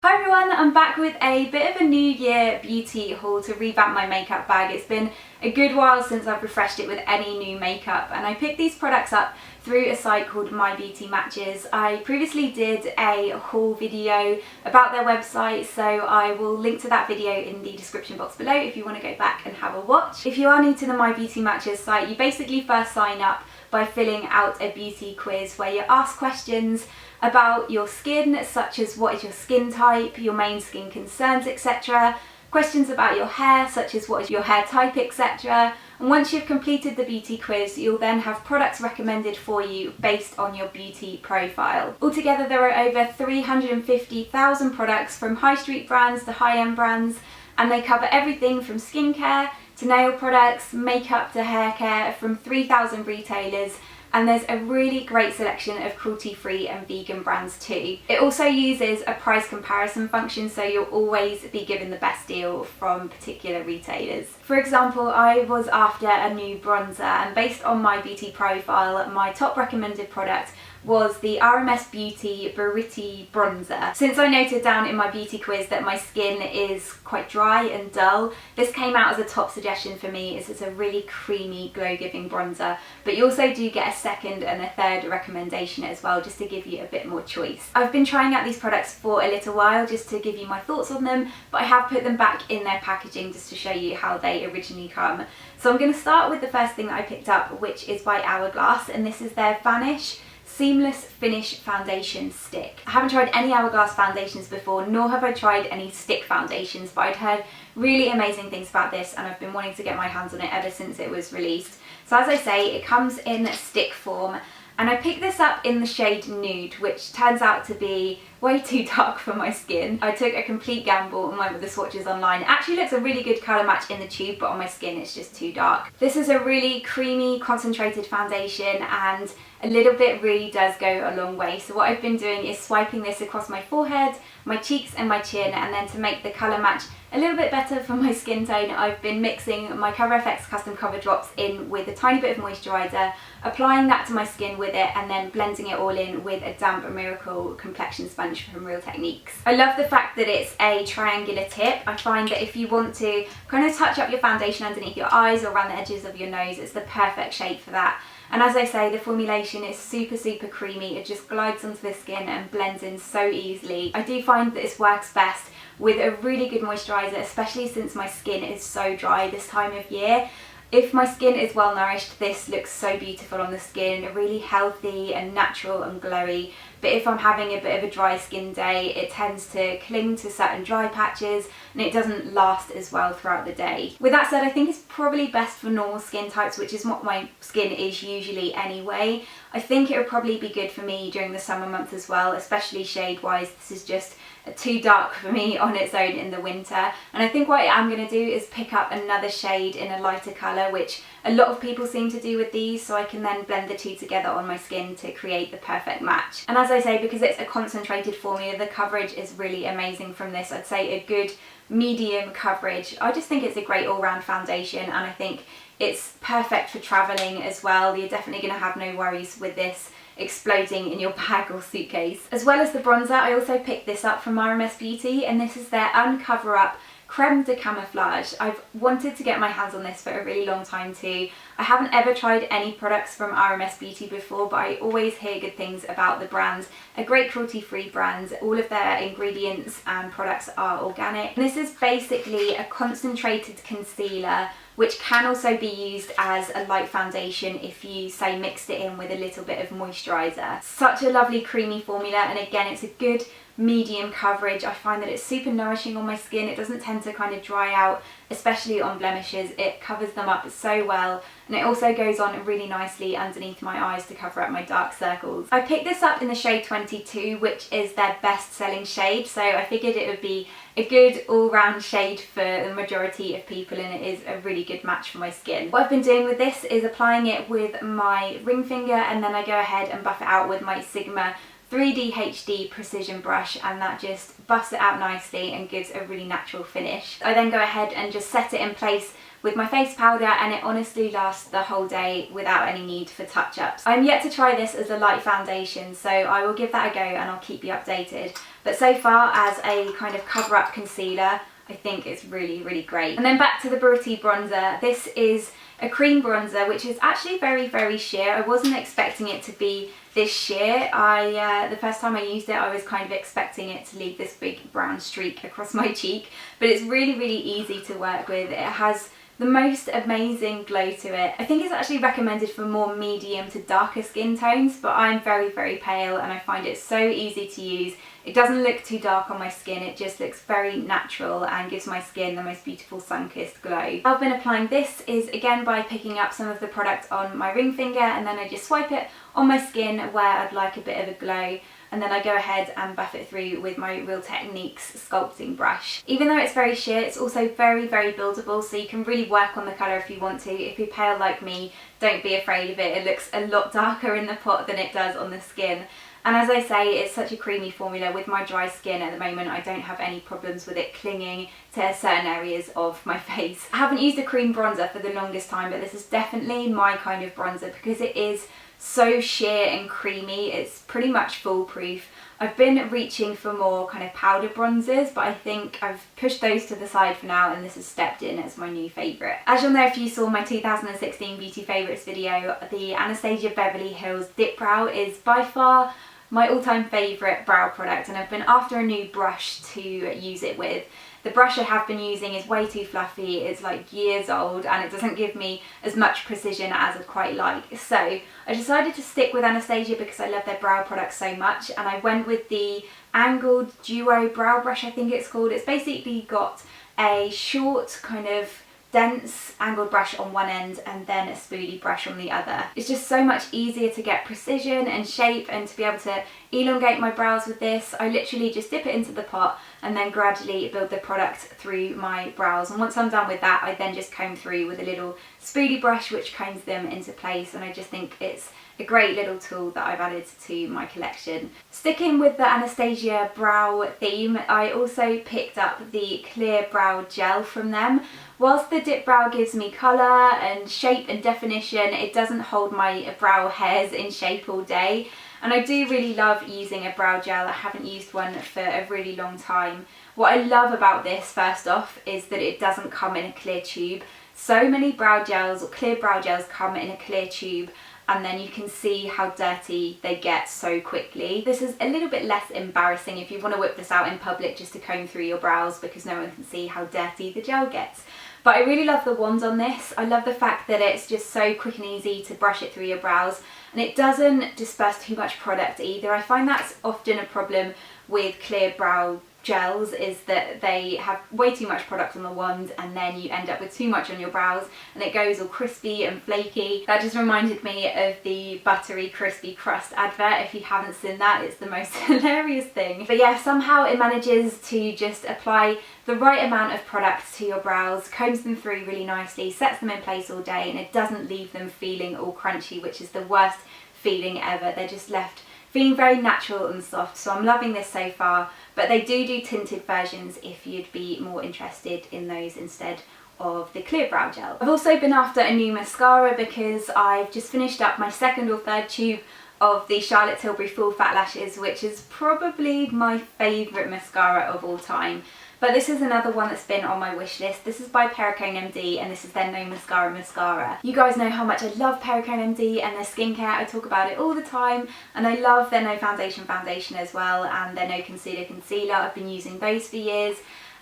Hi everyone, I'm back with a bit of a New Year beauty haul to revamp my makeup bag. It's been a good while since I've refreshed it with any new makeup, and I picked these products up through a site called My Beauty Matches. I previously did a haul video about their website, so I will link to that video in the description box below if you want to go back and have a watch. If you are new to the My Beauty Matches site, you basically first sign up by filling out a beauty quiz where you ask questions about your skin, such as what is your skin type, your main skin concerns, etc. Questions about your hair, such as what is your hair type, etc. And once you've completed the beauty quiz, you'll then have products recommended for you based on your beauty profile. Altogether, there are over 350,000 products from high street brands to high-end brands, and they cover everything from skincare to nail products, makeup to hair care, from 3,000 retailers. And there's a really great selection of cruelty-free and vegan brands too. It also uses a price comparison function, so you'll always be given the best deal from particular retailers. For example, I was after a new bronzer, and based on my beauty profile, my top recommended product was the RMS Beauty Cruelty bronzer. Since I noted down in my beauty quiz that my skin is quite dry and dull, this came out as a top suggestion for me, as it's a really creamy, glow-giving bronzer. But you also do get a second and a third recommendation as well, just to give you a bit more choice. I've been trying out these products for a little while just to give you my thoughts on them, but I have put them back in their packaging just to show you how they originally come. So I'm going to start with the first thing that I picked up, which is by Hourglass, and this is their Vanish Seamless Finish Foundation Stick. I haven't tried any Hourglass foundations before, nor have I tried any stick foundations, but I'd heard really amazing things about this and I've been wanting to get my hands on it ever since it was released. So as I say, it comes in stick form, and I picked this up in the shade Nude, which turns out to be way too dark for my skin. I took a complete gamble and went with the swatches online. It actually looks a really good colour match in the tube, but on my skin it's just too dark. This is a really creamy, concentrated foundation, and a little bit really does go a long way. So what I've been doing is swiping this across my forehead, my cheeks and my chin, and then to make the colour match a little bit better for my skin tone, I've been mixing my CoverFX Custom Cover Drops in with a tiny bit of moisturiser, applying that to my skin with it, and then blending it all in with a damp Miracle complexion sponge from Real Techniques. I love the fact that it's a triangular tip. I find that if you want to kind of touch up your foundation underneath your eyes or around the edges of your nose, it's the perfect shape for that. And as I say, the formulation is super creamy. It just glides onto the skin and blends in so easily. I do find that this works best with a really good moisturiser, especially since my skin is so dry this time of year. If my skin is well nourished, this looks so beautiful on the skin, really healthy and natural and glowy. But if I'm having a bit of a dry skin day, it tends to cling to certain dry patches and it doesn't last as well throughout the day. With that said, I think it's probably best for normal skin types, which is what my skin is usually anyway. I think it would probably be good for me during the summer months as well, especially shade wise. This is just too dark for me on its own in the winter. And I think what I am going to do is pick up another shade in a lighter colour, which a lot of people seem to do with these, so I can then blend the two together on my skin to create the perfect match. And as I say, because it's a concentrated formula, the coverage is really amazing from this. I'd say a good medium coverage. I just think it's a great all-round foundation, and I think it's perfect for travelling as well. You're definitely going to have no worries with this exploding in your bag or suitcase. As well as the bronzer, I also picked this up from RMS Beauty, and this is their Uncover Up Creme de Camouflage. I've wanted to get my hands on this for a really long time too. I haven't ever tried any products from RMS Beauty before, but I always hear good things about the brand. A great cruelty-free brand. All of their ingredients and products are organic. And this is basically a concentrated concealer, which can also be used as a light foundation if you, say, mixed it in with a little bit of moisturiser. Such a lovely creamy formula, and again, it's a good medium coverage. I find that it's super nourishing on my skin. It doesn't tend to kind of dry out, especially on blemishes. It covers them up so well, and it also goes on really nicely underneath my eyes to cover up my dark circles. I picked this up in the shade 22, which is their best-selling shade, so I figured it would be a good all-round shade for the majority of people, and it is a really good match for my skin. What I've been doing with this is applying it with my ring finger, and then I go ahead and buff it out with my Sigma 3D HD precision brush, and that just buffs it out nicely and gives a really natural finish. I then go ahead and just set it in place with my face powder, and it honestly lasts the whole day without any need for touch-ups. I'm yet to try this as a light foundation, so I will give that a go and I'll keep you updated. But so far as a kind of cover up concealer, I think it's really, really great. And then back to the Cruelty bronzer. This is a cream bronzer, which is actually very, very sheer. I wasn't expecting it to be this sheer. The first time I used it, I was kind of expecting it to leave this big brown streak across my cheek, but it's really, really easy to work with. It has the most amazing glow to it. I think it's actually recommended for more medium to darker skin tones, but I'm very, very pale and I find it so easy to use. It doesn't look too dark on my skin, it just looks very natural and gives my skin the most beautiful sun-kissed glow. How I've been applying this is again by picking up some of the product on my ring finger, and then I just swipe it on my skin where I'd like a bit of a glow, and then I go ahead and buff it through with my Real Techniques sculpting brush. Even though it's very sheer, it's also very, very buildable, so you can really work on the colour if you want to. If you're pale like me, don't be afraid of it. It looks a lot darker in the pot than it does on the skin. And as I say, it's such a creamy formula. With my dry skin at the moment, I don't have any problems with it clinging to certain areas of my face. I haven't used a cream bronzer for the longest time, but this is definitely my kind of bronzer because it is so sheer and creamy. It's pretty much foolproof. I've been reaching for more kind of powder bronzers, but I think I've pushed those to the side for now, and this has stepped in as my new favourite. As you'll know if you saw my 2016 Beauty Favourites video, the Anastasia Beverly Hills Dip Brow is by far my all-time favourite brow product, and I've been after a new brush to use it with. The brush I have been using is way too fluffy, it's like years old, and it doesn't give me as much precision as I'd quite like. So I decided to stick with Anastasia because I love their brow products so much, and I went with the Angled Duo Brow Brush, I think it's called. It's basically got a short kind of dense angled brush on one end and then a spoolie brush on the other. It's just so much easier to get precision and shape and to be able to elongate my brows with this. I literally just dip it into the pot and then gradually build the product through my brows, and once I'm done with that I then just comb through with a little spoolie brush which combs them into place, and I just think it's a great little tool that I've added to my collection. Sticking with the Anastasia brow theme, I also picked up the Clear Brow Gel from them. Whilst the Dip Brow gives me colour and shape and definition, it doesn't hold my brow hairs in shape all day. And I do really love using a brow gel. I haven't used one for a really long time. What I love about this, first off, is that it doesn't come in a clear tube. So many brow gels or clear brow gels come in a clear tube, and then you can see how dirty they get so quickly. This is a little bit less embarrassing if you want to whip this out in public just to comb through your brows because no one can see how dirty the gel gets. But I really love the wand on this. I love the fact that it's just so quick and easy to brush it through your brows, and it doesn't disperse too much product either. I find that's often a problem with clear brow gels, is that they have way too much product on the wand and then you end up with too much on your brows and it goes all crispy and flaky. That just reminded me of the buttery crispy crust advert. If you haven't seen that, it's the most hilarious thing. But yeah, somehow it manages to just apply the right amount of product to your brows, combs them through really nicely, sets them in place all day, and it doesn't leave them feeling all crunchy, which is the worst feeling ever. They're just left feeling very natural and soft, so I'm loving this so far. But they do tinted versions if you'd be more interested in those instead of the clear brow gel. I've also been after a new mascara because I've just finished up my second or third tube of the Charlotte Tilbury Full Fat Lashes, which is probably my favourite mascara of all time. But this is another one that's been on my wish list. This is by Perricone MD, and this is their No Mascara mascara. You guys know how much I love Perricone MD and their skincare. I talk about it all the time, and I love their No Foundation as well, and their No Concealer. I've been using those for years.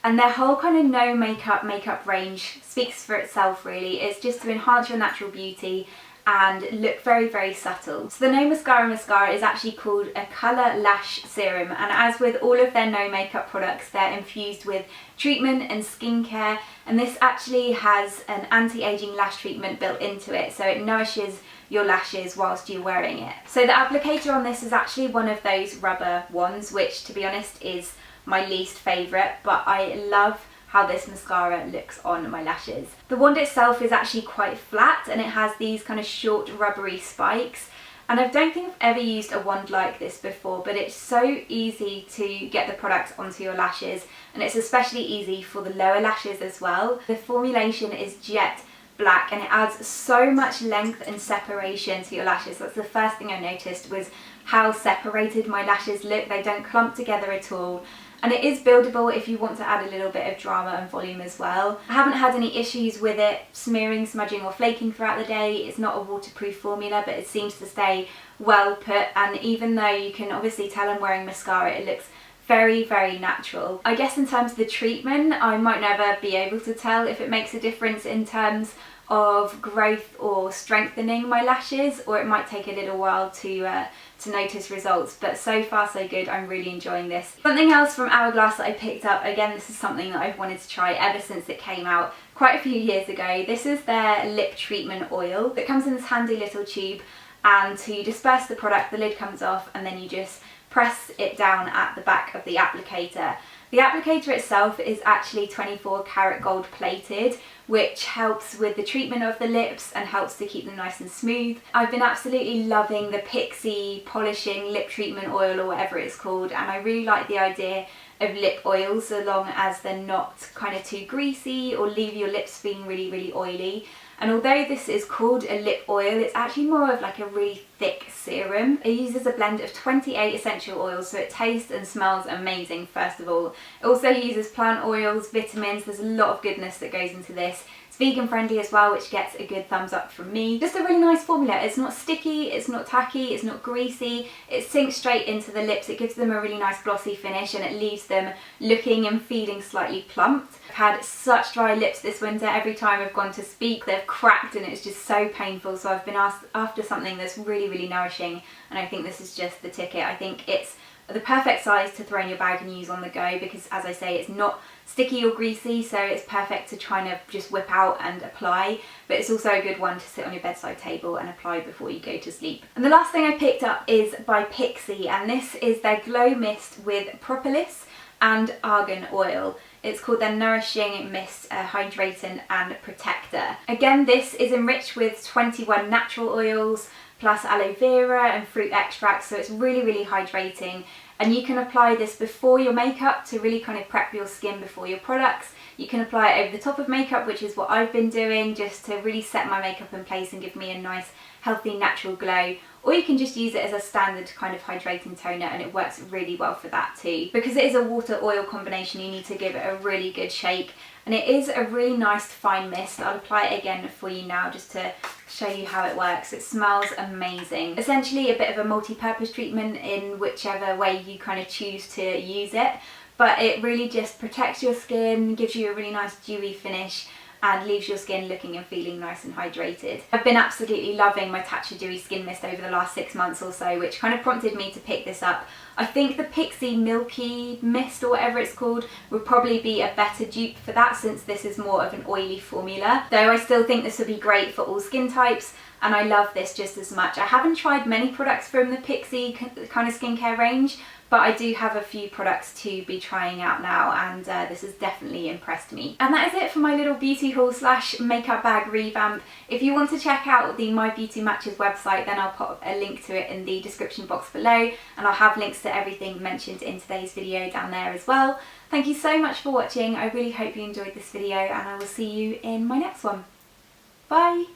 And their whole kind of no makeup range speaks for itself really. It's just to enhance your natural beauty and look very, very subtle. So the No Mascara is actually called a Colour Lash Serum, and as with all of their no makeup products, they're infused with treatment and skincare, and this actually has an anti-aging lash treatment built into it, so it nourishes your lashes whilst you're wearing it. So the applicator on this is actually one of those rubber ones, which to be honest is my least favourite, but I love how this mascara looks on my lashes. The wand itself is actually quite flat and it has these kind of short rubbery spikes, and I don't think I've ever used a wand like this before, but it's so easy to get the product onto your lashes, and it's especially easy for the lower lashes as well. The formulation is jet black, and it adds so much length and separation to your lashes. That's the first thing I noticed, was how separated my lashes look. They don't clump together at all. And it is buildable if you want to add a little bit of drama and volume as well. I haven't had any issues with it smearing, smudging or flaking throughout the day. It's not a waterproof formula, but it seems to stay well put, and even though you can obviously tell I'm wearing mascara, it looks very, very natural. I guess in terms of the treatment, I might never be able to tell if it makes a difference in terms of growth or strengthening my lashes, or it might take a little while to notice results, but so far so good. I'm really enjoying this. Something else from Hourglass that I picked up, again this is something that I've wanted to try ever since it came out quite a few years ago. This is their lip treatment oil. It comes in this handy little tube, and to disperse the product, the lid comes off and then you just press it down at the back of the applicator. The applicator itself is actually 24 karat gold plated, which helps with the treatment of the lips and helps to keep them nice and smooth. I've been absolutely loving the Pixie polishing lip treatment oil, or whatever it's called, and I really like the idea of lip oils so long as they're not kind of too greasy or leave your lips feeling really, really oily. And although this is called a lip oil, it's actually more of like a really thick serum. It uses a blend of 28 essential oils, so it tastes and smells amazing first of all. It also uses plant oils, vitamins, there's a lot of goodness that goes into this. It's vegan friendly as well, which gets a good thumbs up from me. Just a really nice formula. It's not sticky, it's not tacky, it's not greasy. It sinks straight into the lips. It gives them a really nice glossy finish, and it leaves them looking and feeling slightly plumped. I've had such dry lips this winter. Every time I've gone to speak, they've cracked and it's just so painful. So I've been asked after something that's really, really nourishing, and I think this is just the ticket. I think it's the perfect size to throw in your bag and use on the go, because as I say, it's not sticky or greasy, so it's perfect to try and just whip out and apply, but it's also a good one to sit on your bedside table and apply before you go to sleep. And the last thing I picked up is by Pixie, and this is their Glow Mist with propolis and argan oil. It's called their Nourishing Mist Hydrating and Protector. Again, this is enriched with 21 natural oils plus aloe vera and fruit extracts, so it's really, really hydrating. And you can apply this before your makeup to really kind of prep your skin before your products. You can apply it over the top of makeup, which is what I've been doing, just to really set my makeup in place and give me a nice, healthy, natural glow. Or you can just use it as a standard kind of hydrating toner, and it works really well for that too. Because it is a water-oil combination, you need to give it a really good shake. And it is a really nice fine mist. I'll apply it again for you now just to show you how it works. It smells amazing. Essentially a bit of a multi-purpose treatment in whichever way you kind of choose to use it. But it really just protects your skin, gives you a really nice dewy finish, and leaves your skin looking and feeling nice and hydrated. I've been absolutely loving my Tatcha Dewy Skin Mist over the last 6 months or so, which kind of prompted me to pick this up. I think the Pixie Milky Mist, or whatever it's called, would probably be a better dupe for that, since this is more of an oily formula. Though I still think this would be great for all skin types, and I love this just as much. I haven't tried many products from the Pixie kind of skincare range, but I do have a few products to be trying out now, and this has definitely impressed me. And that is it for my little beauty haul slash makeup bag revamp. If you want to check out the My Beauty Matches website, then I'll pop a link to it in the description box below, and I'll have links to everything mentioned in today's video down there as well. Thank you so much for watching. I really hope you enjoyed this video, and I will see you in my next one. Bye!